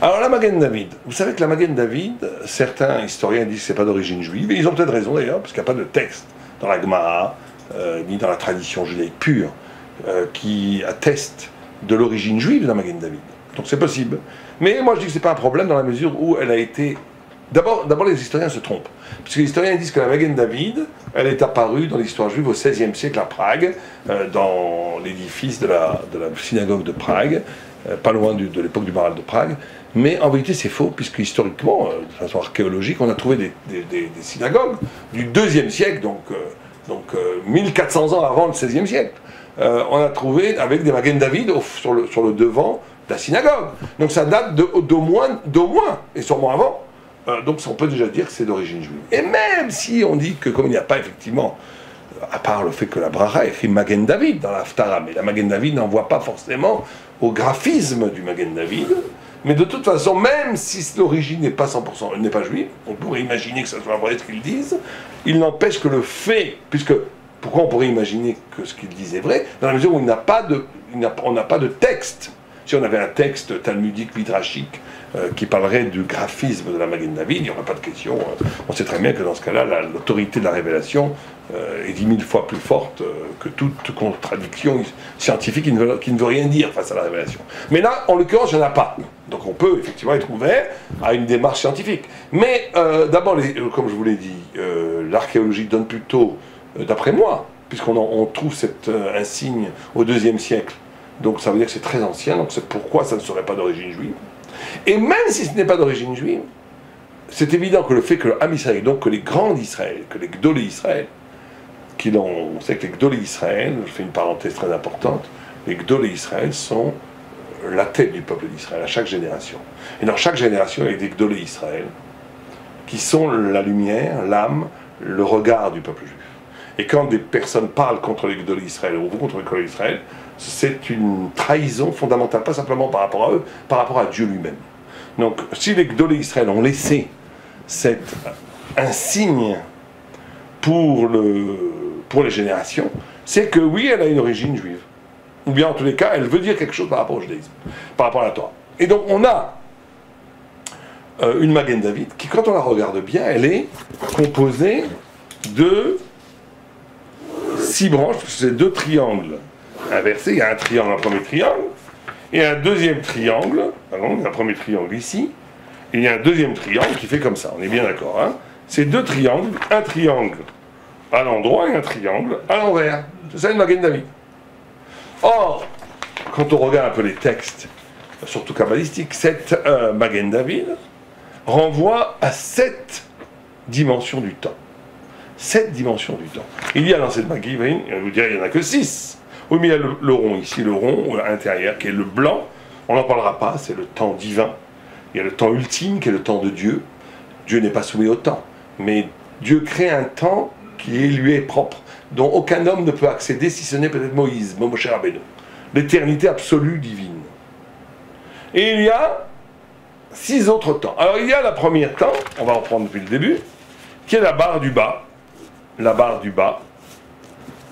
Alors la Magen David, vous savez que la Magen David, certains historiens disent que c'est pas d'origine juive, et ils ont peut-être raison d'ailleurs, parce qu'il n'y a pas de texte dans la Gemara, ni dans la tradition judaïque pure, qui atteste de l'origine juive de la Magen David. Donc c'est possible. Mais moi je dis que c'est pas un problème dans la mesure où elle a été... D'abord les historiens se trompent. Puisque les historiens disent que la Magen David, elle est apparue dans l'histoire juive au XVIe siècle à Prague, dans l'édifice de la synagogue de Prague, pas loin de l'époque du Maral de Prague. Mais en vérité c'est faux, puisque historiquement, de façon archéologique, on a trouvé des synagogues du IIe siècle, donc 1400 ans avant le XVIe siècle. On a trouvé avec des Magen David sur le devant de la synagogue. Donc ça date d'au moins, et sûrement avant. Donc on peut déjà dire que c'est d'origine juive. Et même si on dit que comme il n'y a pas effectivement, à part le fait que la Bracha écrit Magen David dans l'Haftara, mais la Magen David n'envoie pas forcément au graphisme du Magen David, mais de toute façon, même si l'origine n'est pas 100%, elle n'est pas juive, on pourrait imaginer que ça soit vrai ce qu'ils disent, il n'empêche que le fait, pourquoi on pourrait imaginer que ce qu'ils disent est vrai, dans la mesure où on n'a pas de texte. Si on avait un texte talmudique, midrashique, qui parlerait du graphisme de la Magen David, il n'y aurait pas de question. On sait très bien que dans ce cas-là, l'autorité de la révélation est 10 000 fois plus forte que toute contradiction scientifique qui ne veut rien dire face à la révélation. Mais là, en l'occurrence, il n'y en a pas. Donc on peut effectivement être ouvert à une démarche scientifique. Mais d'abord, comme je vous l'ai dit, l'archéologie donne plutôt, d'après moi, puisqu'on trouve cet insigne au IIe siècle, donc ça veut dire que c'est très ancien, donc c'est pourquoi ça ne serait pas d'origine juive. Et même si ce n'est pas d'origine juive, c'est évident que le fait que le Ham Israël, donc que les grands d'Israël, que les Gdolé Israël, on sait que les Gdolé Israël, je fais une parenthèse très importante, les Gdolé Israël sont la tête du peuple d'Israël à chaque génération. Et dans chaque génération, il y a des Gdolé Israël qui sont la lumière, l'âme, le regard du peuple juif. Et quand des personnes parlent contre les Gdolé Israël ou contre les Gdolé Israël, c'est une trahison fondamentale, pas simplement par rapport à eux, par rapport à Dieu lui-même. Donc, si les Gdolé Israël ont laissé un signe pour les générations, c'est que oui, elle a une origine juive. Ou bien, en tous les cas, elle veut dire quelque chose par rapport au judaïsme, par rapport à la Torah. Et donc, on a une Magen David qui, quand on la regarde bien, elle est composée de 6 branches, parce que c'est 2 triangles inversés. Il y a un triangle, un premier triangle, et un deuxième triangle, pardon, il y a un premier triangle ici, et il y a un deuxième triangle qui fait comme ça, on est bien d'accord, hein? C'est 2 triangles, un triangle à l'endroit et un triangle à l'envers. C'est ça une Magen David. Or, quand on regarde un peu les textes, surtout kabbalistiques, cette Magen David renvoie à 7 dimensions du temps. 7 dimensions du temps. Il y a dans cette Magen David, on vous dirait qu'il n'y en a que 6. Oui, mais il y a le rond ici, le rond à l'intérieur, qui est le blanc. On n'en parlera pas, c'est le temps divin. Il y a le temps ultime, qui est le temps de Dieu. Dieu n'est pas soumis au temps. Mais Dieu crée un temps qui lui est propre, dont aucun homme ne peut accéder, si ce n'est peut-être Moïse, Moshe Rabbeinu. L'éternité absolue divine. Et il y a 6 autres temps. Alors il y a la première temps, on va reprendre depuis le début, qui est la barre du bas. La barre du bas.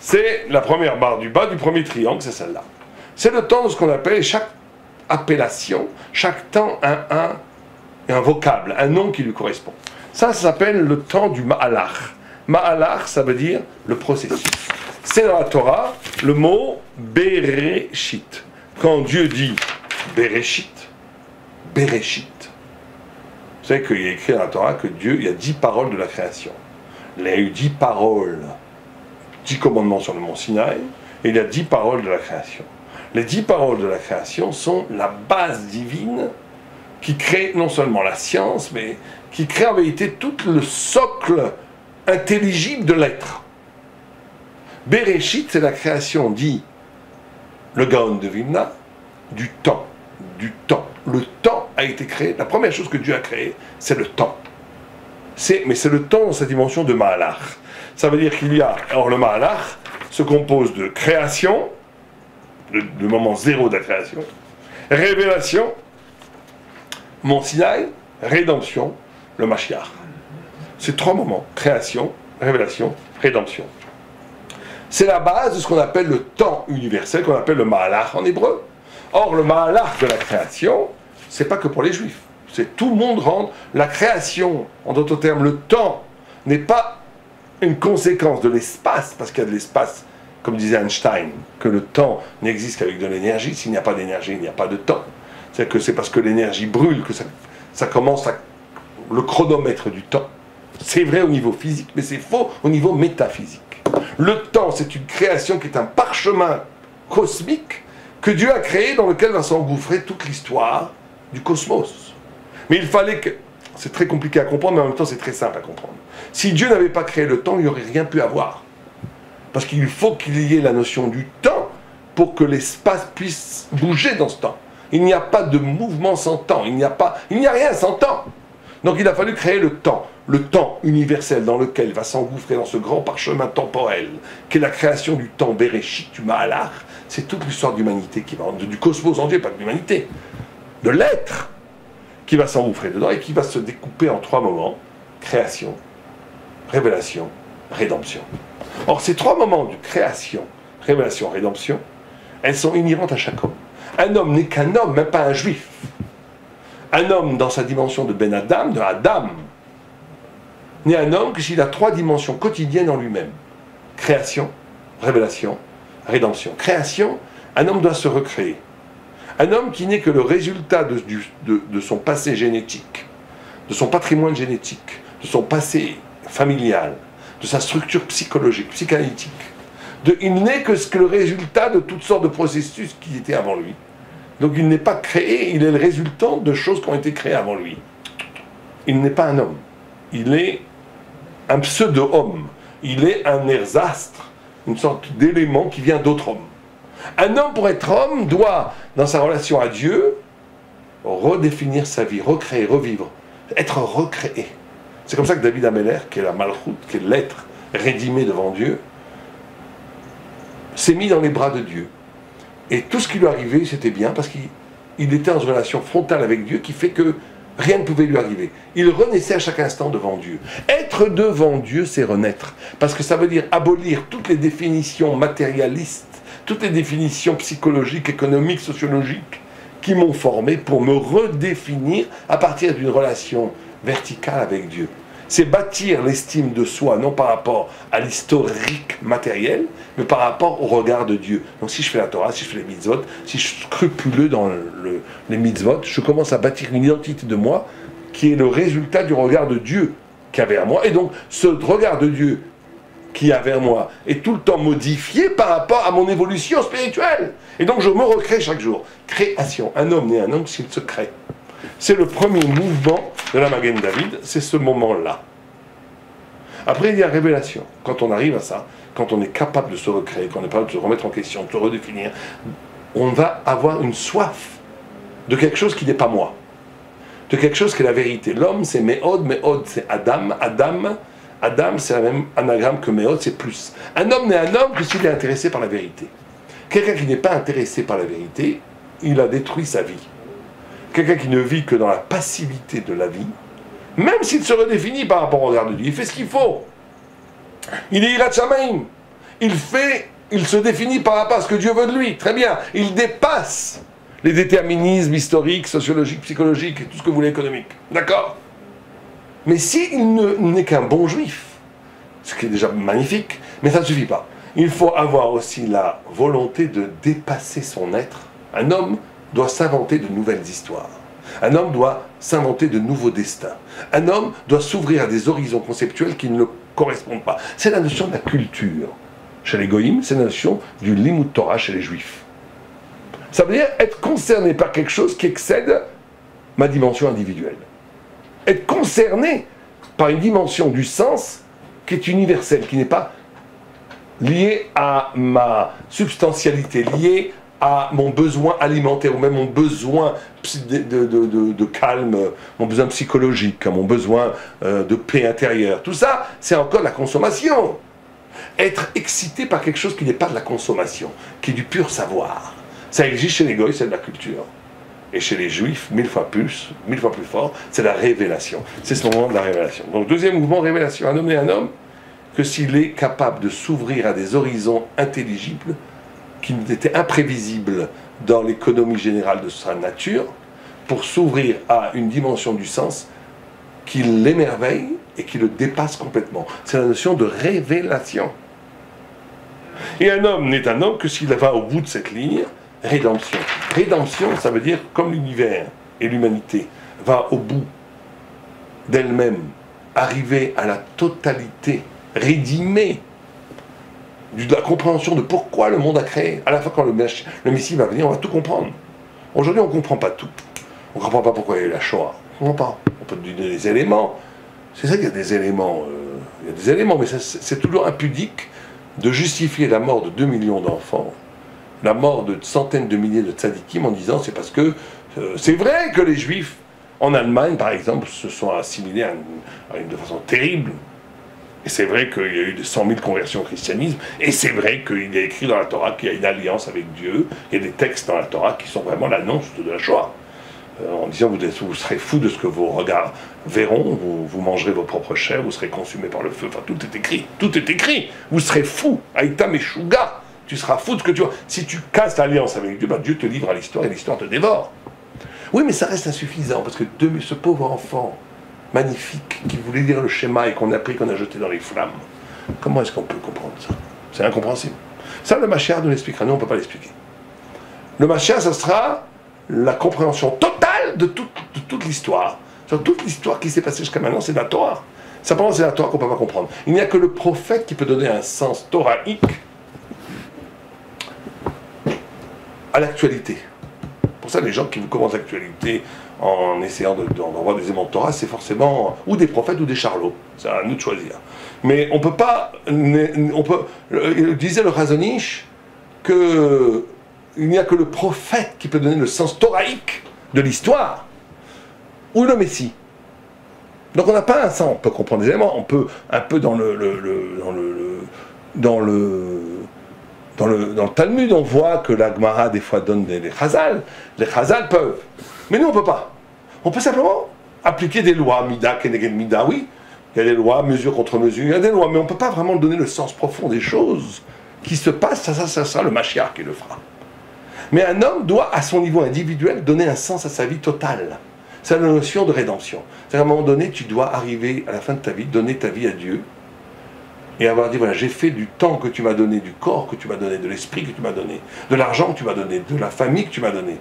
C'est la première barre du bas du premier triangle, c'est celle-là. C'est le temps de ce qu'on appelle, chaque appellation, chaque temps un vocable, un nom qui lui correspond. Ça s'appelle le temps du Ma'alach. Ma'alach, ça veut dire le processus. C'est dans la Torah le mot Bereshit. Quand Dieu dit Bereshit, Bereshit. Vous savez qu'il y a écrit dans la Torah que Dieu, il y a 10 paroles de la création. Il y a eu 10 paroles, 10 commandements sur le mont Sinaï, et il y a 10 paroles de la création. Les 10 paroles de la création sont la base divine qui crée non seulement la science, mais qui crée en vérité tout le socle intelligible de l'être. Bereshit, c'est la création, dit le Gaon de Vilna, du temps. Du temps. Le temps a été créé, la première chose que Dieu a créée, c'est le temps. Mais c'est le temps dans sa dimension de Ma'alach. Ça veut dire qu'il y a, alors le Ma'alach se compose de création, le moment zéro de la création, révélation, Mont Sinaï, rédemption, le Mashiach. C'est 3 moments, création, révélation, rédemption. C'est la base de ce qu'on appelle le temps universel, qu'on appelle le Ma'alach en hébreu. Or, le Ma'alach de la création, c'est pas que pour les juifs. C'est tout le monde rentre. La création, en d'autres termes, le temps n'est pas une conséquence de l'espace, parce qu'il y a de l'espace, comme disait Einstein, que le temps n'existe qu'avec de l'énergie. S'il n'y a pas d'énergie, il n'y a pas de temps. C'est que c'est parce que l'énergie brûle que ça commence le chronomètre du temps. C'est vrai au niveau physique, mais c'est faux au niveau métaphysique. Le temps, c'est une création qui est un parchemin cosmique que Dieu a créé, dans lequel va s'engouffrer toute l'histoire du cosmos. Mais il fallait que... C'est très compliqué à comprendre, mais en même temps c'est très simple à comprendre. Si Dieu n'avait pas créé le temps, il n'y aurait rien pu avoir. Parce qu'il faut qu'il y ait la notion du temps pour que l'espace puisse bouger dans ce temps. Il n'y a pas de mouvement sans temps, il n'y a rien sans temps. Donc il a fallu créer le temps universel dans lequel va s'engouffrer dans ce grand parchemin temporel, qui est la création du temps Bereshit, du Mahalach. C'est toute l'histoire de l'humanité qui va, du cosmos entier, pas de l'humanité, de l'être, qui va s'engouffrer dedans et qui va se découper en 3 moments: création, révélation, rédemption. Or, ces 3 moments de création, révélation, rédemption, elles sont inhérentes à chaque homme. Un homme n'est qu'un homme, même pas un juif. Un homme, dans sa dimension de Ben Adam, de Adam, n'est un homme que s'il a 3 dimensions quotidiennes en lui-même. Création, révélation, rédemption. Création, un homme doit se recréer. Un homme qui n'est que le résultat de son passé génétique, de son patrimoine génétique, de son passé familial, de sa structure psychologique, psychanalytique. Il n'est que le résultat de toutes sortes de processus qui étaient avant lui. Donc il n'est pas créé, il est le résultant de choses qui ont été créées avant lui. Il n'est pas un homme. Il est un pseudo-homme. Il est un erzastre, une sorte d'élément qui vient d'autres hommes. Un homme, pour être homme, doit, dans sa relation à Dieu, redéfinir sa vie, recréer, revivre, être recréé. C'est comme ça que David Ameller, qui est la Malchut, qui est l'être rédimé devant Dieu, s'est mis dans les bras de Dieu. Et tout ce qui lui arrivait, c'était bien, parce qu'il était dans une relation frontale avec Dieu qui fait que rien ne pouvait lui arriver. Il renaissait à chaque instant devant Dieu. Être devant Dieu, c'est renaître. Parce que ça veut dire abolir toutes les définitions matérialistes, toutes les définitions psychologiques, économiques, sociologiques qui m'ont formé pour me redéfinir à partir d'une relation verticale avec Dieu. C'est bâtir l'estime de soi, non par rapport à l'historique matériel, mais par rapport au regard de Dieu. Donc si je fais la Torah, si je fais les mitzvot, si je suis scrupuleux dans les mitzvot, je commence à bâtir une identité de moi qui est le résultat du regard de Dieu qui a vers moi. Et donc ce regard de Dieu qui a vers moi est tout le temps modifié par rapport à mon évolution spirituelle. Et donc je me recrée chaque jour. Création. Un homme n'est un homme s'il se crée. C'est le premier mouvement de la Magen David, c'est ce moment-là. Après, il y a révélation. Quand on arrive à ça, quand on est capable de se recréer, quand on est capable de se remettre en question, de se redéfinir, on va avoir une soif de quelque chose qui n'est pas moi, de quelque chose qui est la vérité. L'homme, c'est Méhod, Méhod, c'est Adam, Adam, c'est le même anagramme que Méhod, c'est plus. Un homme n'est un homme que s'il est intéressé par la vérité. Quelqu'un qui n'est pas intéressé par la vérité, il a détruit sa vie. Quelqu'un qui ne vit que dans la passivité de la vie, même s'il se redéfinit par rapport au regard de Dieu, il fait ce qu'il faut. Il est Yirat Shamayim. Il se définit par rapport à ce que Dieu veut de lui. Très bien. Il dépasse les déterminismes historiques, sociologiques, psychologiques, et tout ce que vous voulez économique. D'accord? Mais s'il n'est qu'un bon juif, ce qui est déjà magnifique, mais ça ne suffit pas. Il faut avoir aussi la volonté de dépasser son être. Un homme doit s'inventer de nouvelles histoires. Un homme doit s'inventer de nouveaux destins. Un homme doit s'ouvrir à des horizons conceptuels qui ne le correspondent pas. C'est la notion de la culture. Chez les Goïms, c'est la notion du Limud Torah chez les Juifs. Ça veut dire être concerné par quelque chose qui excède ma dimension individuelle. Être concerné par une dimension du sens qui est universelle, qui n'est pas liée à ma substantialité, liée à mon besoin alimentaire, ou même mon besoin de calme, mon besoin psychologique, mon besoin de paix intérieure. Tout ça, c'est encore de la consommation. Être excité par quelque chose qui n'est pas de la consommation, qui est du pur savoir. Ça existe chez les Goïs, c'est de la culture. Et chez les Juifs, 1000 fois plus fort, c'est la révélation. C'est ce moment de la révélation. Donc, deuxième mouvement, révélation. Un homme n'est un homme que s'il est capable de s'ouvrir à des horizons intelligibles qui étaient imprévisibles dans l'économie générale de sa nature, pour s'ouvrir à une dimension du sens qui l'émerveille et qui le dépasse complètement. C'est la notion de révélation. Et un homme n'est un homme que s'il va au bout de cette ligne, rédemption. Rédemption, ça veut dire comme l'univers et l'humanité va au bout d'elle-même, arriver à la totalité, rédimée, de la compréhension de pourquoi le monde a créé. À la fin, quand le Messie va venir, on va tout comprendre. Aujourd'hui, on ne comprend pas tout. On ne comprend pas pourquoi il y a eu la Shoah. On ne comprend pas. On peut donner des éléments. C'est ça qu'il y a des éléments. Il y a des éléments, mais c'est toujours impudique de justifier la mort de 2 millions d'enfants, la mort de centaines de milliers de tzadikim en disant c'est parce que c'est vrai que les Juifs en Allemagne, par exemple, se sont assimilés de façon terrible. Et c'est vrai qu'il y a eu 100 000 conversions au christianisme, et c'est vrai qu'il est écrit dans la Torah qu'il y a une alliance avec Dieu, il y a des textes dans la Torah qui sont vraiment l'annonce de la Shoah. En disant vous serez fous de ce que vos regards verront, vous mangerez vos propres chairs, vous serez consumés par le feu, enfin tout est écrit, tout est écrit, vous serez fous, Aïta Meshuga, tu seras fou de ce que tu vois. Si tu casses l'alliance avec Dieu, bah Dieu te livre à l'histoire et l'histoire te dévore. Oui, mais ça reste insuffisant, parce que ce pauvre enfant magnifique qui voulait lire le schéma et qu'on a pris, qu'on a jeté dans les flammes, comment est-ce qu'on peut comprendre ça? C'est incompréhensible. Ça, le Mashiach nous l'expliquera, nous on ne peut pas l'expliquer. Le Mashiach, ça sera la compréhension totale de toute l'histoire. Toute l'histoire qui s'est passée jusqu'à maintenant, c'est de la Torah. Simplement, c'est la Torah qu'on ne peut pas comprendre. Il n'y a que le prophète qui peut donner un sens torahique à l'actualité. Pour ça, les gens qui vous commencent l'actualité en essayant d'envoyer des éléments de Torah, c'est forcément ou des prophètes ou des charlots. C'est à nous de choisir. Mais on ne peut pas... disait le Razonich que il n'y a que le prophète qui peut donner le sens torahique de l'histoire, ou le Messie. Donc on n'a pas un sens, on peut comprendre des éléments, on peut un peu dans le Talmud, on voit que la Gemara des fois donne les Chazal. Les Chazal peuvent, mais nous on ne peut pas. On peut simplement appliquer des lois, Mida, Keneged Mida, oui, il y a des lois, mesure contre mesure, il y a des lois, mais on ne peut pas vraiment donner le sens profond des choses qui se passent, ça sera le Mashiach qui le fera. Mais un homme doit, à son niveau individuel, donner un sens à sa vie totale. C'est la notion de rédemption. C'est à un moment donné, tu dois arriver à la fin de ta vie, donner ta vie à Dieu, et avoir dit, voilà, j'ai fait du temps que tu m'as donné, du corps que tu m'as donné, de l'esprit que tu m'as donné, de l'argent que tu m'as donné, de la famille que tu m'as donné,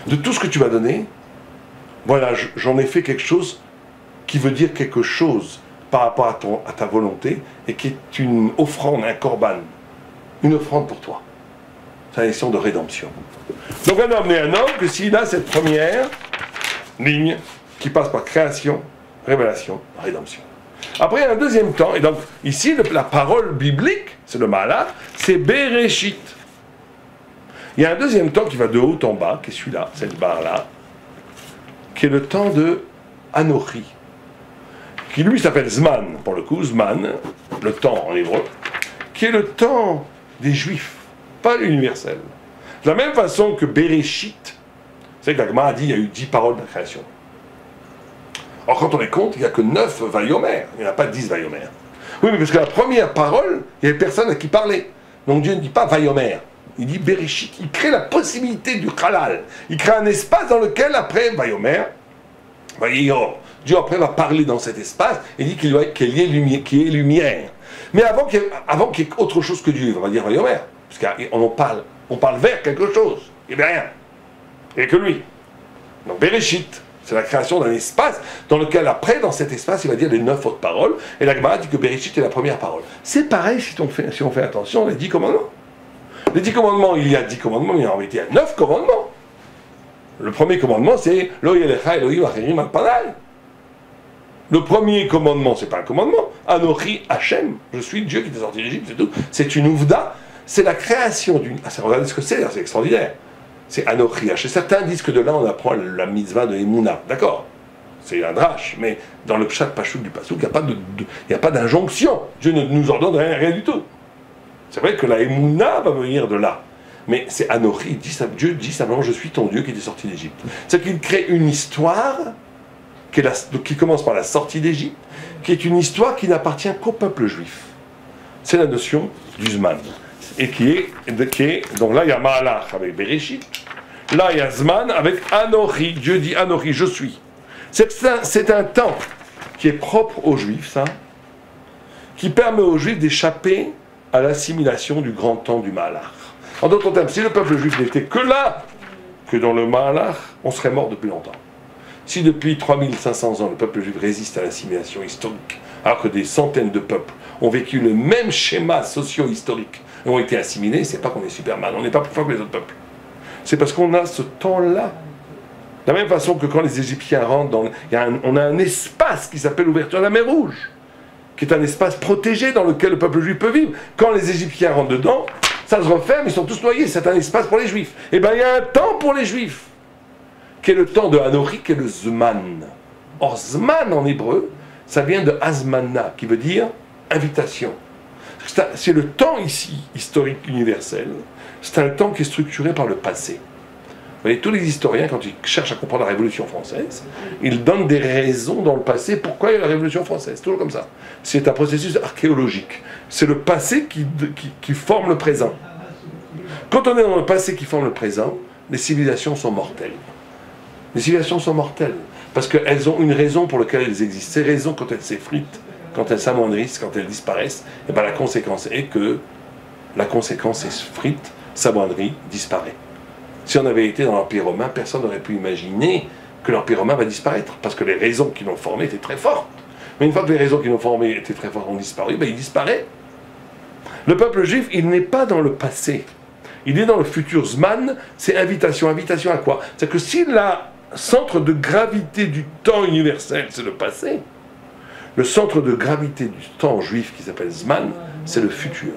de tout ce que tu m'as donné, voilà, j'en ai fait quelque chose qui veut dire quelque chose par rapport à ta volonté, et qui est une offrande, un korban, une offrande pour toi. C'est la notion de rédemption. Donc un homme n'est un homme que s'il a cette première ligne qui passe par création, révélation, rédemption. Après, il y a un deuxième temps, et donc ici, la parole biblique, c'est le Malach, c'est Bereshit. Il y a un deuxième temps qui va de haut en bas, qui est celui-là, cette barre-là, qui est le temps de Anochi, qui lui s'appelle Zman, pour le coup, Zman, le temps en hébreu, qui est le temps des Juifs, pas universel. De la même façon que Bereshit, c'est que la Gemara a dit qu'il y a eu 10 paroles de la création. Or, quand on les compte, il n'y a que 9 Vayomer, il n'y en a pas 10 Vayomer. Oui, mais parce que la première parole, il n'y avait personne à qui parler. Donc Dieu ne dit pas Vayomer, il dit Bereshit. Il crée la possibilité du Halal. Il crée un espace dans lequel, après Vayomer, Vayor, Dieu après va parler dans cet espace et dit qu'il y ait lumière. Mais avant qu'il y ait autre chose que Dieu, on va dire Vayomer. Parce qu'on parle vers quelque chose. Il n'y avait rien. Il n'y a que lui. Donc Bereshit, c'est la création d'un espace dans lequel après, dans cet espace, il va dire les 9 autres paroles. Et la Gemara dit que Bereshit est la première parole. C'est pareil si on fait attention, les 10 commandements. Les 10 commandements, il y a 10 commandements, mais en réalité, il y a 9 commandements. Le premier commandement, c'est Lo yelecha Elohim acherim al panai. Le premier commandement, c'est pas un commandement. Anochi Hachem, je suis Dieu qui t'a sorti d'Égypte, c'est tout. C'est une ouvda. C'est la création d'une... Ah, regardez ce que c'est extraordinaire. C'est Anochi Hachem. Certains disent que de là, on apprend la mitzvah de Emouna. D'accord, c'est un drache, mais dans le pshat pachouk du pasouk, il n'y a pas d'injonction. Dieu ne nous ordonne rien du tout. C'est vrai que la Emouna va venir de là. Mais c'est Anochi, Dieu dit simplement, je suis ton Dieu qui t'est sorti d'Égypte. C'est qu'il crée une histoire qui commence par la sortie d'Égypte, qui est une histoire qui n'appartient qu'au peuple juif. C'est la notion du Zman. Et qui est donc là il y a Mahalach avec Bereshit, Là, il y a Zman avec Anochi. Dieu dit Anochi, je suis. C'est un temps qui est propre aux Juifs, ça, qui permet aux Juifs d'échapper à l'assimilation du grand temps du Mahalach. En d'autres termes, si le peuple juif n'était que là, que dans le Mahalach, on serait mort depuis longtemps. Si depuis 3500 ans, le peuple juif résiste à l'assimilation historique, alors que des centaines de peuples ont vécu le même schéma socio-historique et ont été assimilés, c'est pas qu'on est Superman, on n'est pas plus fort que les autres peuples. C'est parce qu'on a ce temps-là. De la même façon que quand les Égyptiens rentrent dans... on a un espace qui s'appelle l'ouverture de la mer Rouge, qui est un espace protégé dans lequel le peuple juif peut vivre. Quand les Égyptiens rentrent dedans, ça se referme, ils sont tous noyés, c'est un espace pour les Juifs. Et bien il y a un temps pour les Juifs, qui est le temps de Anochi, qui est le Zman. Or Zman en hébreu, ça vient de Azmana, qui veut dire invitation. C'est le temps ici, historique universel, c'est un temps qui est structuré par le passé. Vous voyez, tous les historiens, quand ils cherchent à comprendre la Révolution française, ils donnent des raisons dans le passé pourquoi il y a la Révolution française, toujours comme ça. C'est un processus archéologique. C'est le passé qui forme le présent. Quand on est dans le passé qui forme le présent, les civilisations sont mortelles. Les civilisations sont mortelles, parce qu'elles ont une raison pour laquelle elles existent. Ces raisons, quand elles s'effritent, quand elles s'amoindrissent, quand elles disparaissent, et bien la conséquence est que la conséquence s'effrite, s'amoindrit, disparaît. Si on avait été dans l'Empire romain, personne n'aurait pu imaginer que l'Empire romain va disparaître, parce que les raisons qui l'ont formé étaient très fortes. Mais une fois que les raisons qui l'ont formé étaient très fortes ont disparu, ben il disparaît. Le peuple juif, il n'est pas dans le passé. Il est dans le futur. Zman, c'est invitation. Invitation à quoi? C'est que si le centre de gravité du temps universel, c'est le passé, le centre de gravité du temps juif qui s'appelle Zman, c'est le futur.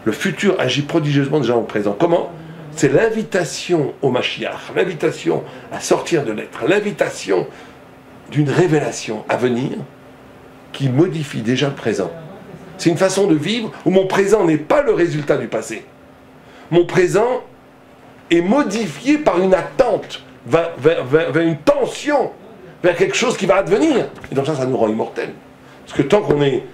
Le futur agit prodigieusement déjà au présent. Comment? C'est l'invitation au Mashiach, l'invitation à sortir de l'être, l'invitation d'une révélation à venir qui modifie déjà le présent. C'est une façon de vivre où mon présent n'est pas le résultat du passé. Mon présent est modifié par une attente vers une tension, vers quelque chose qui va advenir. Et donc ça nous rend immortels. Parce que tant qu'on est...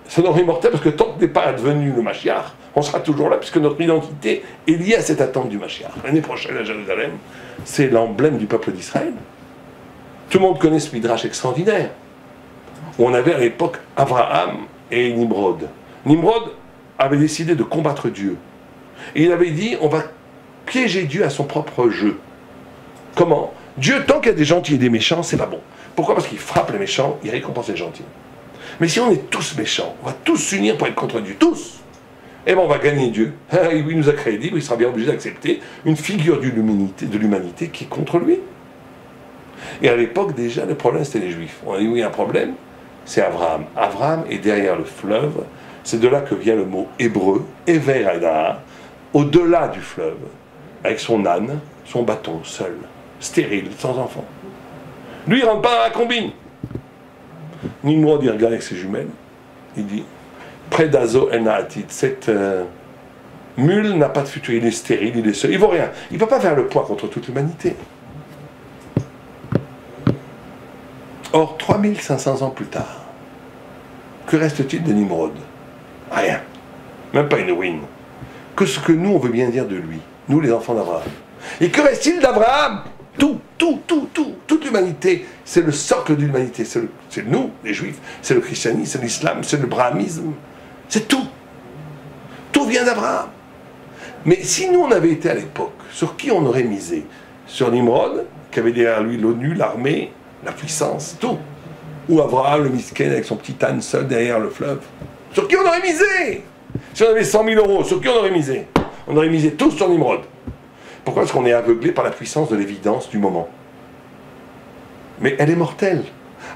Ça nous rend immortels parce que tant qu'on n'est pas advenu le Mashiach, on sera toujours là, puisque notre identité est liée à cette attente du Mashiach. L'année prochaine à Jérusalem, c'est l'emblème du peuple d'Israël. Tout le monde connaît ce midrash extraordinaire, où on avait à l'époque Abraham et Nimrod. Nimrod avait décidé de combattre Dieu. Et il avait dit, on va piéger Dieu à son propre jeu. Comment? Dieu, tant qu'il y a des gentils et des méchants, c'est pas bon. Pourquoi? Parce qu'il frappe les méchants, il récompense les gentils. Mais si on est tous méchants, on va tous s'unir pour être contre Dieu, tous. Et bien on va gagner Dieu. Il nous a créé libre, il sera bien obligé d'accepter une figure de l'humanité qui est contre lui. Et à l'époque déjà, le problème c'était les Juifs. On a dit oui, il y a un problème, c'est Abraham. Abraham est derrière le fleuve, c'est de là que vient le mot hébreu, Ever Hadar, au-delà du fleuve, avec son âne, son bâton, seul, stérile, sans enfant. Lui, il ne rentre pas dans la combine. Nimrod, il regarde avec ses jumelles, il dit Predazo Enatit, cette mule n'a pas de futur, il est stérile, il est seul, il ne vaut rien. Il ne peut pas faire le poids contre toute l'humanité. Or, 3500 ans plus tard, que reste-t-il de Nimrod? Rien. Même pas une ruine. Que ce que nous, on veut bien dire de lui, nous les enfants d'Abraham. Et que reste-t-il d'Abraham? Toute l'humanité, c'est le socle de l'humanité, c'est nous, les Juifs, c'est le christianisme, c'est l'islam, c'est le brahmanisme, c'est tout. Tout vient d'Abraham. Mais si nous, on avait été à l'époque, sur qui on aurait misé? Sur Nimrod, qui avait derrière lui l'ONU, l'armée, la puissance, tout. Ou Abraham, le miskin, avec son petit âne seul derrière le fleuve. Sur qui on aurait misé? Si on avait 100 000 euros, sur qui on aurait misé? On aurait misé tous sur Nimrod. Pourquoi est-ce qu'on est aveuglé par la puissance de l'évidence du moment? Mais elle est mortelle.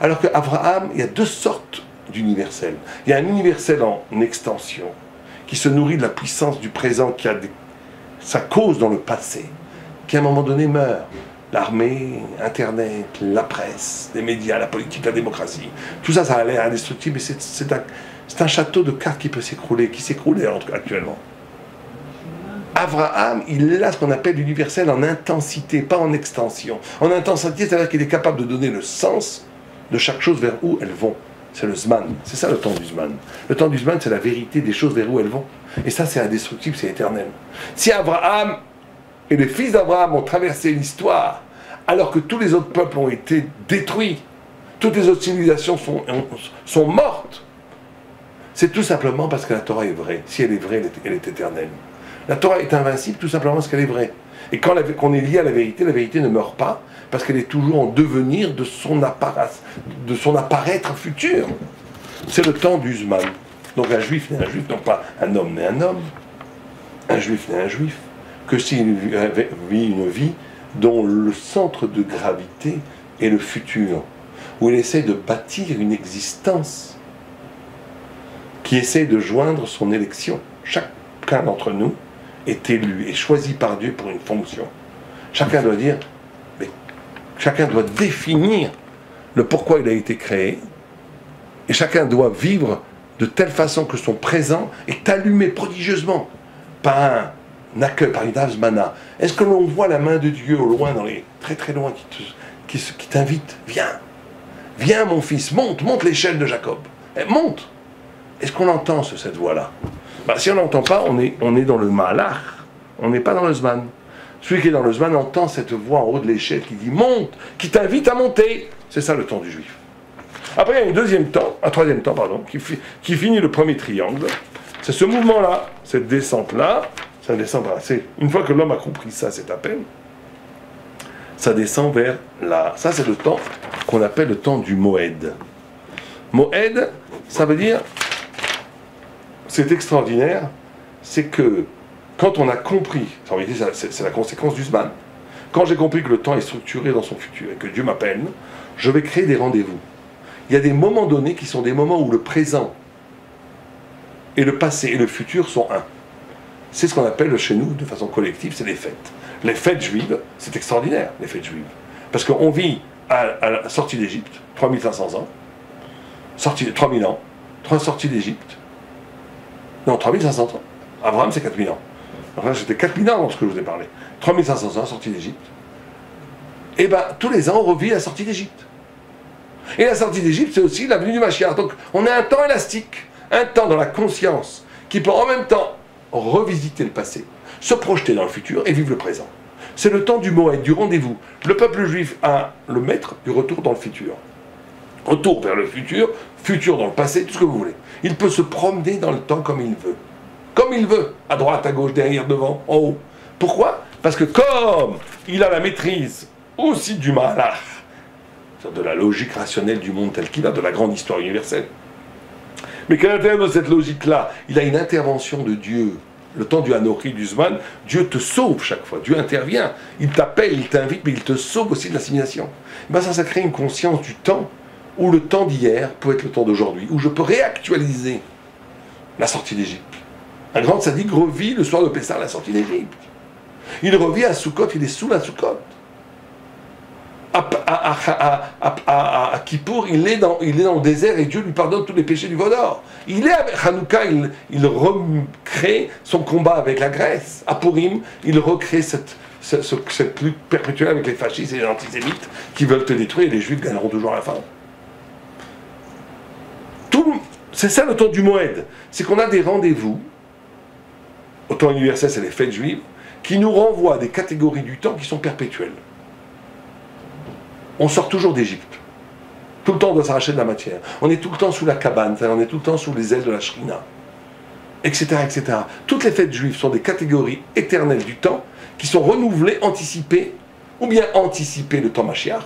Alors qu'Abraham, il y a deux sortes d'universel. Il y a un universel en extension, qui se nourrit de la puissance du présent, qui a sa cause dans le passé, qui à un moment donné meurt. L'armée, Internet, la presse, les médias, la politique, la démocratie. Tout ça, ça a l'air indestructible, mais c'est un château de cartes qui peut s'écrouler, qui s'écroule actuellement. Abraham, il a ce qu'on appelle l'universel en intensité, pas en extension. En intensité, c'est-à-dire qu'il est capable de donner le sens de chaque chose vers où elles vont. C'est le Zman. C'est ça le temps du Zman. Le temps du Zman, c'est la vérité des choses vers où elles vont. Et ça, c'est indestructible, c'est éternel. Si Abraham et les fils d'Abraham ont traversé l'histoire, alors que tous les autres peuples ont été détruits, toutes les autres civilisations sont mortes, c'est tout simplement parce que la Torah est vraie. Si elle est vraie, elle est éternelle. La Torah est invincible tout simplement parce qu'elle est vraie. Et quand on est lié à la vérité ne meurt pas, parce qu'elle est toujours en devenir de son apparaître futur. C'est le temps du Zman. Donc un juif n'est un juif, non pas un homme n'est un homme. Un juif n'est un juif que s'il vit une vie dont le centre de gravité est le futur, où il essaie de bâtir une existence qui essaie de joindre son élection. Chacun d'entre nous est élu et choisi par Dieu pour une fonction. Chacun doit dire, mais chacun doit définir le pourquoi il a été créé, et chacun doit vivre de telle façon que son présent est allumé prodigieusement par un accueil, par une Havzmana. Est-ce que l'on voit la main de Dieu au loin, très très loin, qui t'invite? Viens mon fils, monte l'échelle de Jacob. Monte. Est-ce qu'on entend cette voix-là? Si on n'entend pas, on est dans le Mahalach, on n'est pas dans le Zman. Celui qui est dans le Zman entend cette voix en haut de l'échelle qui dit monte, qui t'invite à monter. C'est ça le temps du juif. Après, il y a un troisième temps, qui finit le premier triangle. C'est ce mouvement-là, cette descente-là, ça descend par là. Une fois que l'homme a compris ça, c'est à peine, ça descend vers là. Ça, c'est le temps qu'on appelle le temps du Moed. Moed, ça veut dire, c'est extraordinaire, c'est que quand on a compris, en réalité c'est la conséquence du Zman, quand j'ai compris que le temps est structuré dans son futur et que Dieu m'appelle, je vais créer des rendez-vous. Il y a des moments donnés qui sont des moments où le présent et le passé et le futur sont un. C'est ce qu'on appelle chez nous, de façon collective, c'est les fêtes. Les fêtes juives, c'est extraordinaire, les fêtes juives. Parce qu'on vit à la sortie d'Égypte, 3500 ans, 3000 ans, 3 sorties d'Égypte. Non, 3500 ans. Abraham, c'est 4000 ans. Enfin, c'était 4000 ans dans ce que je vous ai parlé. 3500 ans, sortie d'Égypte. Et bien, tous les ans, on revit la sortie d'Égypte. Et la sortie d'Égypte, c'est aussi la venue du Mashiach. Donc, on a un temps élastique, un temps dans la conscience, qui peut en même temps revisiter le passé, se projeter dans le futur et vivre le présent. C'est le temps du Moed, du rendez-vous. Le peuple juif a le maître du retour dans le futur. Retour vers le futur, futur dans le passé, tout ce que vous voulez. Il peut se promener dans le temps comme il veut. Comme il veut, à droite, à gauche, derrière, devant, en haut. Pourquoi? Parce que comme il a la maîtrise aussi du Mahalach, de la logique rationnelle du monde tel qu'il a, de la grande histoire universelle, mais qu'à l'intérieur de cette logique-là, il a une intervention de Dieu. Le temps du Hanochi, du Zman, Dieu te sauve chaque fois, Dieu intervient, il t'appelle, il t'invite, mais il te sauve aussi de l'assimilation. Ben ça crée une conscience du temps, où le temps d'hier peut être le temps d'aujourd'hui, où je peux réactualiser la sortie d'Égypte. Un grand sadique revit le soir de Pessah la sortie d'Égypte. Il revit à Sukkot, il est sous la Sukkot. À Kippour, il est dans le désert et Dieu lui pardonne tous les péchés du Vaudor. Il est avec Hanouka, il recrée son combat avec la Grèce. À Purim, il recrée cette lutte perpétuelle avec les fascistes et les antisémites qui veulent te détruire, et les Juifs gagneront toujours à la fin. C'est ça le temps du Moed. C'est qu'on a des rendez-vous, au temps universel, c'est les fêtes juives, qui nous renvoient à des catégories du temps qui sont perpétuelles. On sort toujours d'Égypte. Tout le temps, on doit s'arracher de la matière. On est tout le temps sous la cabane, on est tout le temps sous les ailes de la Shrina, etc., etc. Toutes les fêtes juives sont des catégories éternelles du temps qui sont renouvelées, anticipées, ou bien anticiper le temps Mashiach.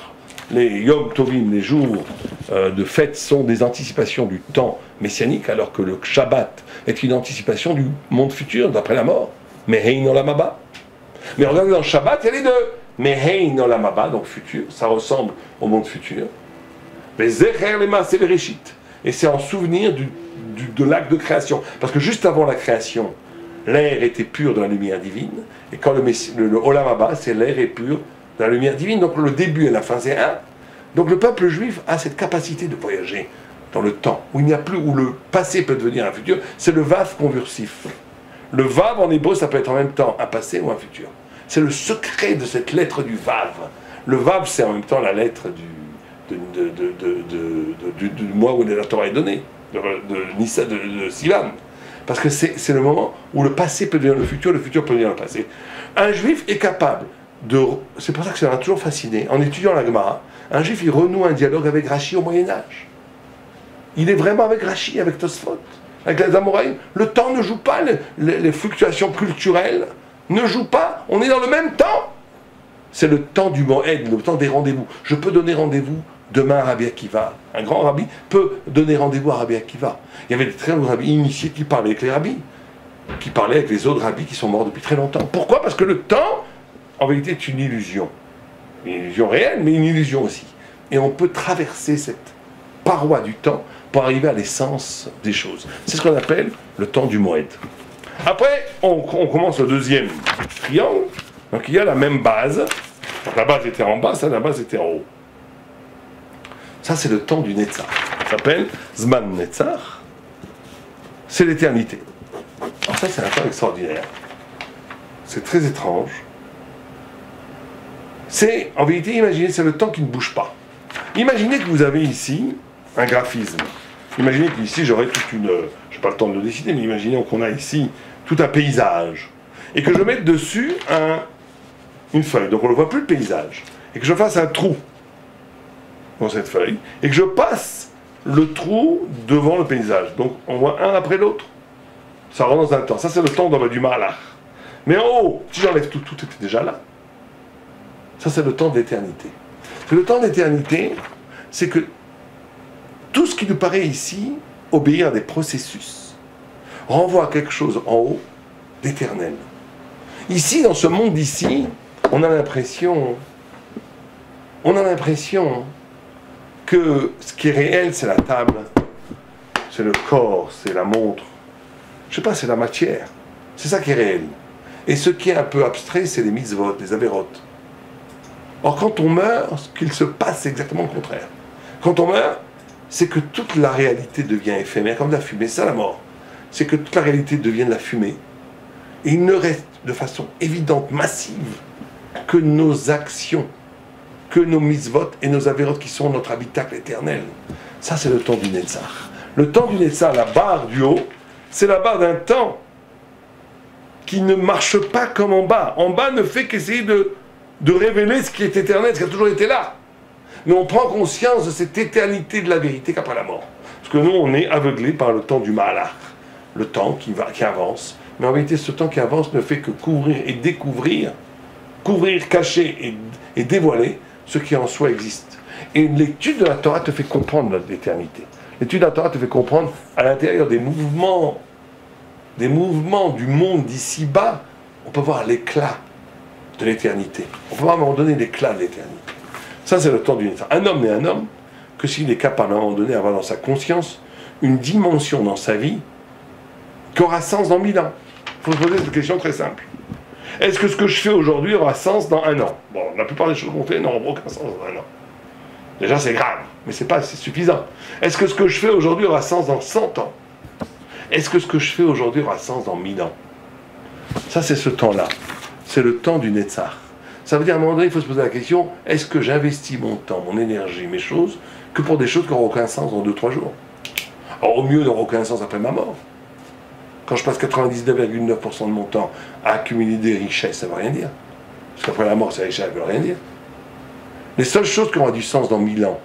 Les Yom Tovim, les jours de fête, sont des anticipations du temps messianique, alors que le Shabbat est une anticipation du monde futur, d'après la mort. Mehein Olam Haba. Mais regardez, dans le Shabbat, il y a les deux. Mehein Olam Haba, donc futur, ça ressemble au monde futur. Mais Zecher Lema, c'est le Réchit. Et c'est en souvenir de l'acte de création. Parce que juste avant la création, l'air était pur de la lumière divine. Et quand le Olam Haba, c'est l'air est pur de la lumière divine. Donc le début et la fin, c'est un. Donc le peuple juif a cette capacité de voyager dans le temps, où il n'y a plus, où le passé peut devenir un futur. C'est le Vav conversif. Le Vav en hébreu, ça peut être en même temps un passé ou un futur. C'est le secret de cette lettre du Vav. Le Vav, c'est en même temps la lettre du mois où la Torah est donnée, de Sivan. Parce que c'est le moment où le passé peut devenir le futur peut devenir le passé. Un juif est capable de... C'est pour ça que ça m'a toujours fasciné. En étudiant la Gemara, un juif, il renoue un dialogue avec Rashi au Moyen-Âge. Il est vraiment avec Rashi, avec Tosfot, avec les Amoraïm. Le temps ne joue pas, les fluctuations culturelles ne jouent pas. On est dans le même temps. C'est le temps du Moed, le temps des rendez-vous. Je peux donner rendez-vous demain à Rabbi Akiva. Un grand rabbi peut donner rendez-vous à Rabbi Akiva. Il y avait des très grands rabbis initiés qui parlaient avec les rabbis, qui parlaient avec les autres rabbis qui sont morts depuis très longtemps. Pourquoi? Parce que le temps, en vérité, est une illusion. Une illusion réelle, mais une illusion aussi. Et on peut traverser cette paroi du temps pour arriver à l'essence des choses. C'est ce qu'on appelle le temps du Moed. Après, on commence le deuxième triangle. Donc il y a la même base. Donc la base était en bas, ça, la base était en haut. Ça, c'est le temps du Netzach. Ça s'appelle Zman Netzach. C'est l'éternité. Alors ça, c'est un temps extraordinaire. C'est très étrange. C'est, en vérité, imaginez, c'est le temps qui ne bouge pas. Imaginez que vous avez ici un graphisme. Imaginez qu'ici, j'aurais toute une... Je n'ai pas le temps de le décider, mais imaginez qu'on a ici tout un paysage. Et que je mette dessus une feuille. Donc on ne voit plus le paysage. Et que je fasse un trou dans cette feuille. Et que je passe le trou devant le paysage. Donc on voit un après l'autre. Ça rentre dans un temps. Ça, c'est le temps du Mahalach. Mais en haut, si j'enlève tout, tout était déjà là. Ça, c'est le temps d'éternité. Le temps d'éternité, c'est que tout ce qui nous paraît ici, obéir à des processus, renvoie à quelque chose en haut d'éternel. Ici, dans ce monde d'ici, on a l'impression que ce qui est réel, c'est la table, c'est le corps, c'est la montre. Je sais pas, c'est la matière. C'est ça qui est réel. Et ce qui est un peu abstrait, c'est les mitzvot, les avérotes. Or, quand on meurt, ce qu'il se passe, c'est exactement le contraire. Quand on meurt, c'est que toute la réalité devient éphémère, comme de la fumée. C'est ça la mort. C'est que toute la réalité devient de la fumée. Et il ne reste de façon évidente, massive, que nos actions, que nos mitzvot et nos avérotes qui sont notre habitacle éternel. Ça, c'est le temps du Netzach. Le temps du Netzach, la barre du haut, c'est la barre d'un temps qui ne marche pas comme en bas. En bas ne fait qu'essayer de révéler ce qui est éternel, ce qui a toujours été là. Mais on prend conscience de cette éternité de la vérité qu'après la mort. Parce que nous, on est aveuglés par le temps du Mahalach, le temps qui avance. Mais en vérité, ce temps qui avance ne fait que couvrir et découvrir, couvrir, cacher et dévoiler ce qui en soi existe. Et l'étude de la Torah te fait comprendre l'éternité. L'étude de la Torah te fait comprendre à l'intérieur des mouvements du monde d'ici-bas, on peut voir l'éclat de l'éternité. On peut voir à un moment donné l'éclat de l'éternité. Ça, c'est le temps du Netzach. Un homme n'est un homme que s'il est capable à un moment donné d'avoir dans sa conscience une dimension dans sa vie qui aura sens dans 1000 ans. Il faut se poser cette question très simple. Est-ce que ce que je fais aujourd'hui aura sens dans 1 an? Bon, la plupart des choses qu'on fait n'auront aucun sens dans 1 an. Déjà, c'est grave, mais c'est pas assez suffisant. Est-ce que ce que je fais aujourd'hui aura sens dans 100 ans? Est-ce que ce que je fais aujourd'hui aura sens dans 1000 ans? Ça, c'est ce temps-là. C'est le temps du Netzach. Ça veut dire, à un moment donné, il faut se poser la question, est-ce que j'investis mon temps, mon énergie, mes choses, que pour des choses qui n'auront aucun sens dans 2-3 jours? Alors, au mieux, n'auront aucun sens après ma mort. Quand je passe 99,9% de mon temps à accumuler des richesses, ça ne veut rien dire. Parce qu'après la mort, ces richesses ne veulent rien dire. Les seules choses qui auront du sens dans 1000 ans,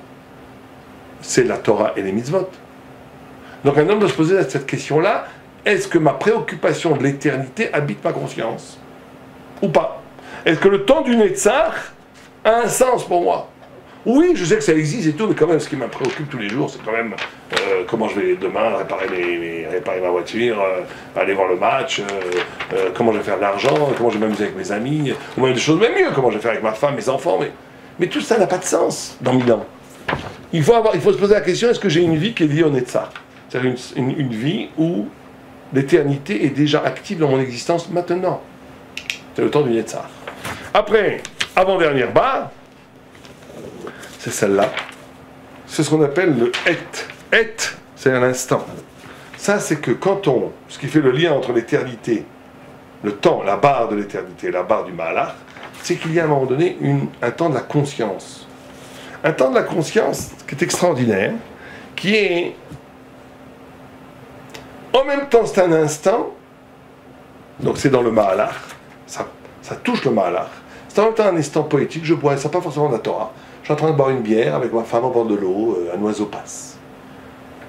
c'est la Torah et les mitzvot. Donc un homme doit se poser cette question-là, est-ce que ma préoccupation de l'éternité habite ma conscience? Ou pas? Est-ce que le temps du Netzach a un sens pour moi? Oui, je sais que ça existe et tout, mais quand même, ce qui me préoccupe tous les jours, c'est quand même comment je vais demain réparer ma voiture, aller voir le match, comment je vais faire de l'argent, comment je vais m'amuser avec mes amis, ou même des choses même mieux, comment je vais faire avec ma femme, mes enfants. Mais tout ça n'a pas de sens dans 1000 ans. Il faut se poser la question, est-ce que j'ai une vie qui est liée au Netzach? C'est-à-dire une vie où l'éternité est déjà active dans mon existence maintenant. C'est le temps du Netzach. Après, avant-dernière barre, c'est celle-là. C'est ce qu'on appelle le et. Et, c'est un instant. Ça, c'est que ce qui fait le lien entre l'éternité, le temps, la barre de l'éternité et la barre du Mahalach, c'est qu'il y a à un moment donné un temps de la conscience. Un temps de la conscience qui est extraordinaire, qui est En même temps, c'est un instant, donc c'est dans le Mahalach, ça touche le Mahalach. C'est en même temps un instant poétique, je bois, ça pas forcément de la Torah. Je suis en train de boire une bière avec ma femme au bord de l'eau, un oiseau passe.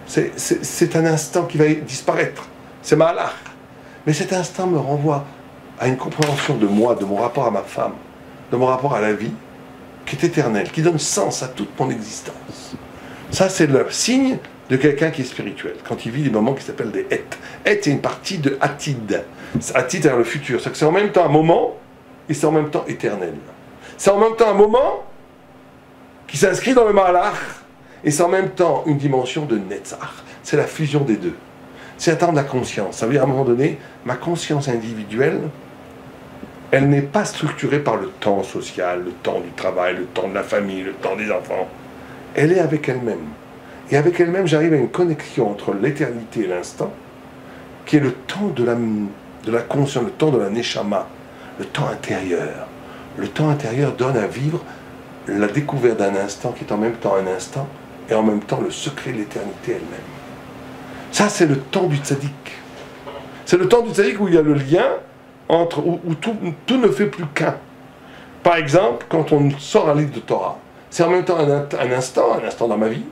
C'est un instant qui va disparaître, c'est Mahalach. Mais cet instant me renvoie à une compréhension de moi, de mon rapport à ma femme, de mon rapport à la vie, qui est éternel, qui donne sens à toute mon existence. Ça, c'est le signe de quelqu'un qui est spirituel, quand il vit des moments qui s'appellent des et. Et, c'est une partie de Atid. Atid, c'est le futur. C'est en même temps un moment, et c'est en même temps éternel. C'est en même temps un moment qui s'inscrit dans le Mahalach, et c'est en même temps une dimension de Netzach. C'est la fusion des deux. C'est un temps de la conscience. Ça veut dire, à un moment donné, ma conscience individuelle, elle n'est pas structurée par le temps social, le temps du travail, le temps de la famille, le temps des enfants. Elle est avec elle-même. Et avec elle-même, j'arrive à une connexion entre l'éternité et l'instant, qui est le temps de la conscience, le temps de la neshama, le temps intérieur. Le temps intérieur donne à vivre la découverte d'un instant qui est en même temps un instant, et en même temps le secret de l'éternité elle-même. Ça, c'est le temps du tzaddik. C'est le temps du tzaddik où il y a le lien entre, où tout ne fait plus qu'un. Par exemple, quand on sort un livre de Torah, c'est en même temps un instant dans ma vie,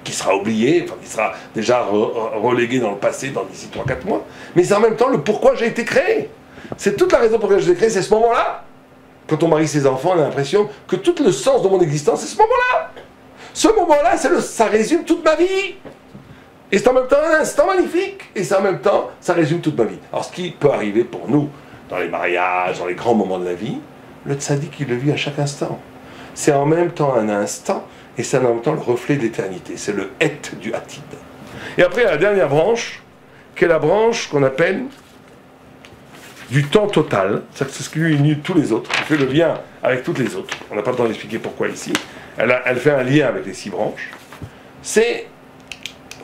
qui sera oublié, enfin, qui sera déjà relégué dans le passé dans d'ici 3-4 mois, mais c'est en même temps le pourquoi j'ai été créé. C'est toute la raison pour laquelle j'ai été créé, c'est ce moment-là. Quand on marie ses enfants, on a l'impression que tout le sens de mon existence, c'est ce moment-là. Ce moment-là, ça résume toute ma vie. Et c'est en même temps un instant magnifique. Et c'est en même temps, ça résume toute ma vie. Alors ce qui peut arriver pour nous, dans les mariages, dans les grands moments de la vie, le tzaddik, il le vit à chaque instant. C'est en même temps un instant, et c'est en même temps le reflet de l'éternité. C'est le et du atid. Et après, il y a la dernière branche, qui est la branche qu'on appelle du temps total. C'est ce qui unit tous les autres, qui fait le lien avec toutes les autres. On n'a pas le temps d'expliquer pourquoi ici. Elle fait un lien avec les 6 branches. C'est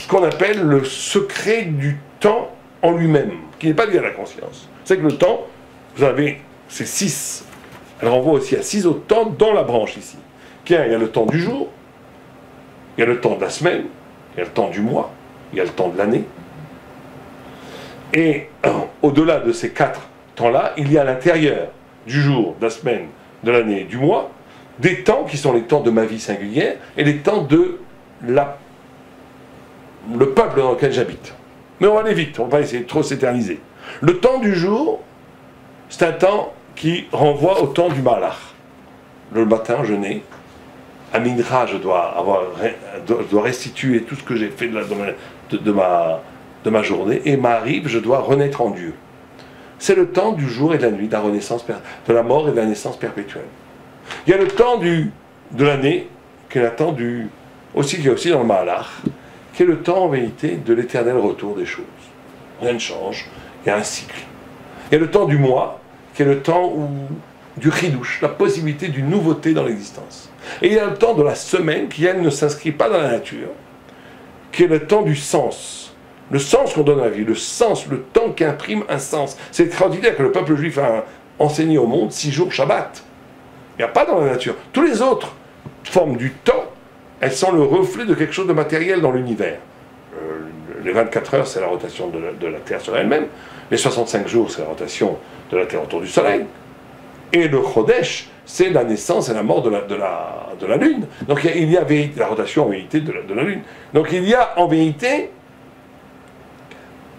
ce qu'on appelle le secret du temps en lui-même, qui n'est pas lié à la conscience. C'est que le temps, vous avez ces 6, elle renvoie aussi à 6 autres temps dans la branche ici. Il y a le temps du jour, il y a le temps de la semaine, il y a le temps du mois, il y a le temps de l'année. Et au-delà de ces 4 temps-là, il y a à l'intérieur du jour, de la semaine, de l'année, du mois, des temps qui sont les temps de ma vie singulière et les temps de le peuple dans lequel j'habite. Mais on va aller vite, on va pas essayer de trop s'éterniser. Le temps du jour, c'est un temps qui renvoie au temps du Mahalach. Le matin, je nais. À Minra, je dois restituer tout ce que j'ai fait de ma journée. Et m'arrive, je dois renaître en Dieu. C'est le temps du jour et de la nuit, de la renaissance, de la mort et de la naissance perpétuelle. Il y a le temps de l'année, qui est le temps qui est aussi dans le Mahalach, qui est le temps en vérité de l'éternel retour des choses. Rien ne change, il y a un cycle. Il y a le temps du mois, qui est le temps du chidouche, la possibilité d'une nouveauté dans l'existence. Et il y a le temps de la semaine, qui elle ne s'inscrit pas dans la nature, qui est le temps du sens. Le sens qu'on donne à la vie, le sens, le temps qui imprime un sens. C'est extraordinaire que le peuple juif a enseigné au monde 6 jours Shabbat. Il n'y a pas dans la nature. Tous les autres formes du temps, elles sont le reflet de quelque chose de matériel dans l'univers. Les 24 heures, c'est la rotation de la Terre sur elle-même. Les 65 jours, c'est la rotation de la Terre autour du Soleil. Et le Chodesh, c'est la naissance et la mort de la Lune. Donc il y a la rotation en vérité de la Lune. Donc il y a en vérité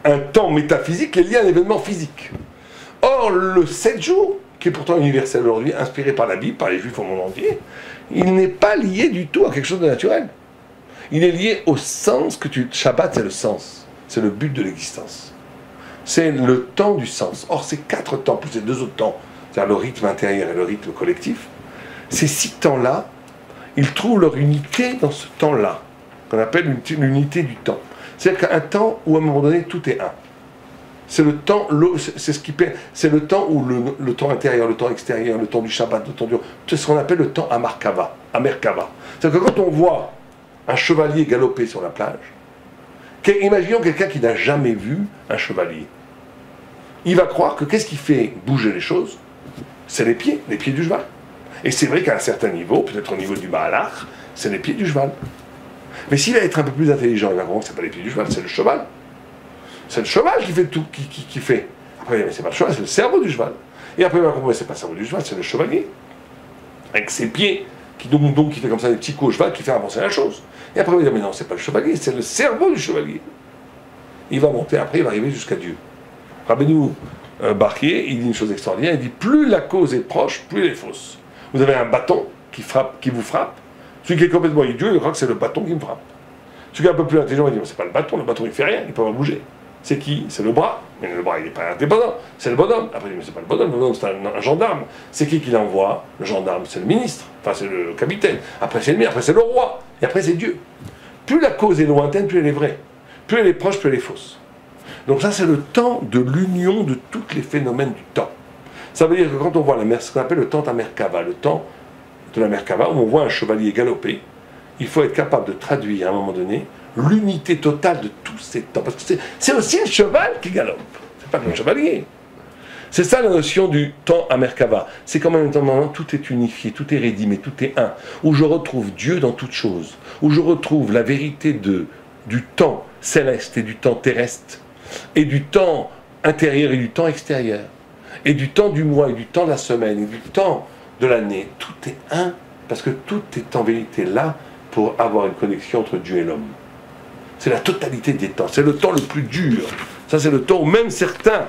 un temps métaphysique qui est lié à un événement physique. Or, le 7 jours, qui est pourtant universel aujourd'hui, inspiré par la Bible, par les Juifs au monde entier, il n'est pas lié du tout à quelque chose de naturel. Il est lié au sens que Shabbat, c'est le sens. C'est le but de l'existence. C'est le temps du sens. Or, ces 4 temps, plus ces 2 autres temps, c'est-à-dire le rythme intérieur et le rythme collectif, ces 6 temps-là, ils trouvent leur unité dans ce temps-là, qu'on appelle l'unité du temps. C'est-à-dire qu'un temps où, à un moment donné, tout est un. C'est le temps, c'est le temps où le temps intérieur, le temps extérieur, le temps du Shabbat, le temps du... C'est ce qu'on appelle le temps Amerkava. C'est-à-dire que quand on voit un chevalier galoper sur la plage, imaginons quelqu'un qui n'a jamais vu un chevalier. Il va croire que qu'est-ce qui fait bouger les choses? C'est les pieds du cheval. Et c'est vrai qu'à un certain niveau, peut-être au niveau du Mahalach, c'est les pieds du cheval. Mais s'il va être un peu plus intelligent, il va comprendre que ce n'est pas les pieds du cheval, c'est le cheval. c'est le cheval qui fait tout, qui fait. Après, mais c'est pas le cheval, c'est le cerveau du cheval. Et après, il va comprendre, c'est pas le cerveau du cheval, c'est le chevalier. Avec ses pieds, qui fait comme ça des petits coups au cheval, qui fait avancer la chose. Et après, il va dire, mais non, c'est pas le chevalier, c'est le cerveau du chevalier. Il va monter, après, il va arriver jusqu'à Dieu. Rabbeinu Barquier, il dit une chose extraordinaire, il dit, plus la cause est proche, plus elle est fausse. Vous avez un bâton qui vous frappe. Celui qui est complètement idiot, il croit que c'est le bâton qui me frappe. Celui qui est un peu plus intelligent, il dit, c'est pas le bâton il fait rien, il peut pas bouger. C'est qui? C'est le bras. Mais le bras, il n'est pas indépendant. C'est le bonhomme. Après, il dit, mais c'est pas le bonhomme, c'est un gendarme. C'est qui l'envoie? Le gendarme, c'est le ministre. Enfin, c'est le capitaine. Après, c'est le ministre. Après, c'est le roi. Et après, c'est Dieu. Plus la cause est lointaine, plus elle est vraie. Plus elle est proche, plus elle est fausse. Donc ça, c'est le temps de l'union de tous les phénomènes du temps. Ça veut dire que quand on voit ce qu'on appelle le temps à Merkava, le temps de la Merkava, où on voit un chevalier galoper, il faut être capable de traduire à un moment donné l'unité totale de tous ces temps. Parce que c'est aussi le cheval qui galope, c'est pas le chevalier. C'est ça la notion du temps à Merkava. C'est qu'en même temps, tout est unifié, tout est rédimé, tout est un. Où je retrouve Dieu dans toute chose. Où je retrouve la vérité du temps céleste et du temps terrestre. Et du temps intérieur et du temps extérieur. Et du temps du mois et du temps de la semaine et du temps de l'année. Tout est un. Parce que tout est en vérité là pour avoir une connexion entre Dieu et l'homme. C'est la totalité des temps. C'est le temps le plus dur. Ça, c'est le temps où même certains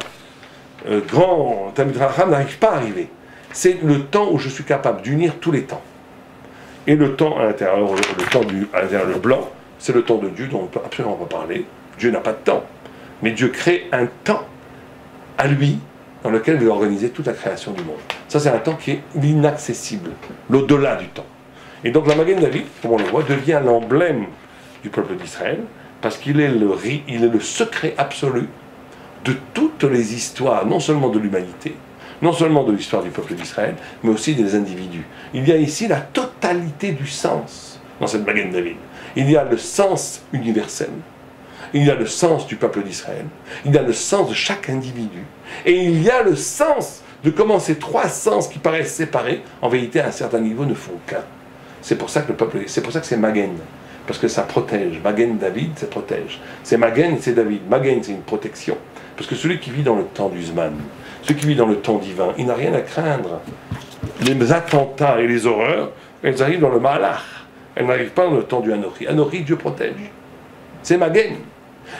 grands Talmid Chacham n'arrivent pas à arriver. C'est le temps où je suis capable d'unir tous les temps. Et le temps à l'intérieur, à l'intérieur, le blanc, c'est le temps de Dieu dont on ne peut absolument pas parler. Dieu n'a pas de temps. Mais Dieu crée un temps à lui dans lequel il veut organiser toute la création du monde. Ça, c'est un temps qui est inaccessible, l'au-delà du temps. Et donc la Magen David, comme on le voit, devient l'emblème du peuple d'Israël, parce qu'il est le secret absolu de toutes les histoires, non seulement de l'humanité, non seulement de l'histoire du peuple d'Israël, mais aussi des individus. Il y a ici la totalité du sens dans cette Magen David. Il y a le sens universel, il y a le sens du peuple d'Israël, il y a le sens de chaque individu, et il y a le sens de comment ces trois sens qui paraissent séparés, en vérité à un certain niveau ne font qu'un. C'est pour ça que c'est pour ça que c'est Magen, parce que ça protège. Magen David, ça protège. C'est Magen, c'est David. Magen, c'est une protection. Parce que celui qui vit dans le temps du Zman, celui qui vit dans le temps divin, il n'a rien à craindre. Les attentats et les horreurs, elles arrivent dans le Malach. Elles n'arrivent pas dans le temps du Anochi. Anochi, Dieu protège. C'est Magen.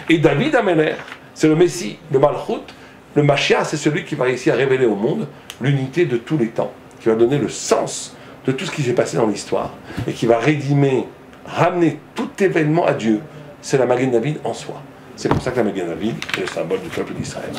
Et David Améler, c'est le Messie, le Malchut. Le Mashiach, c'est celui qui va réussir à révéler au monde l'unité de tous les temps, qui va donner le sens de tout ce qui s'est passé dans l'histoire, et qui va ramener tout événement à Dieu. C'est la Magen David en soi. C'est pour ça que la Magen David est le symbole du peuple d'Israël.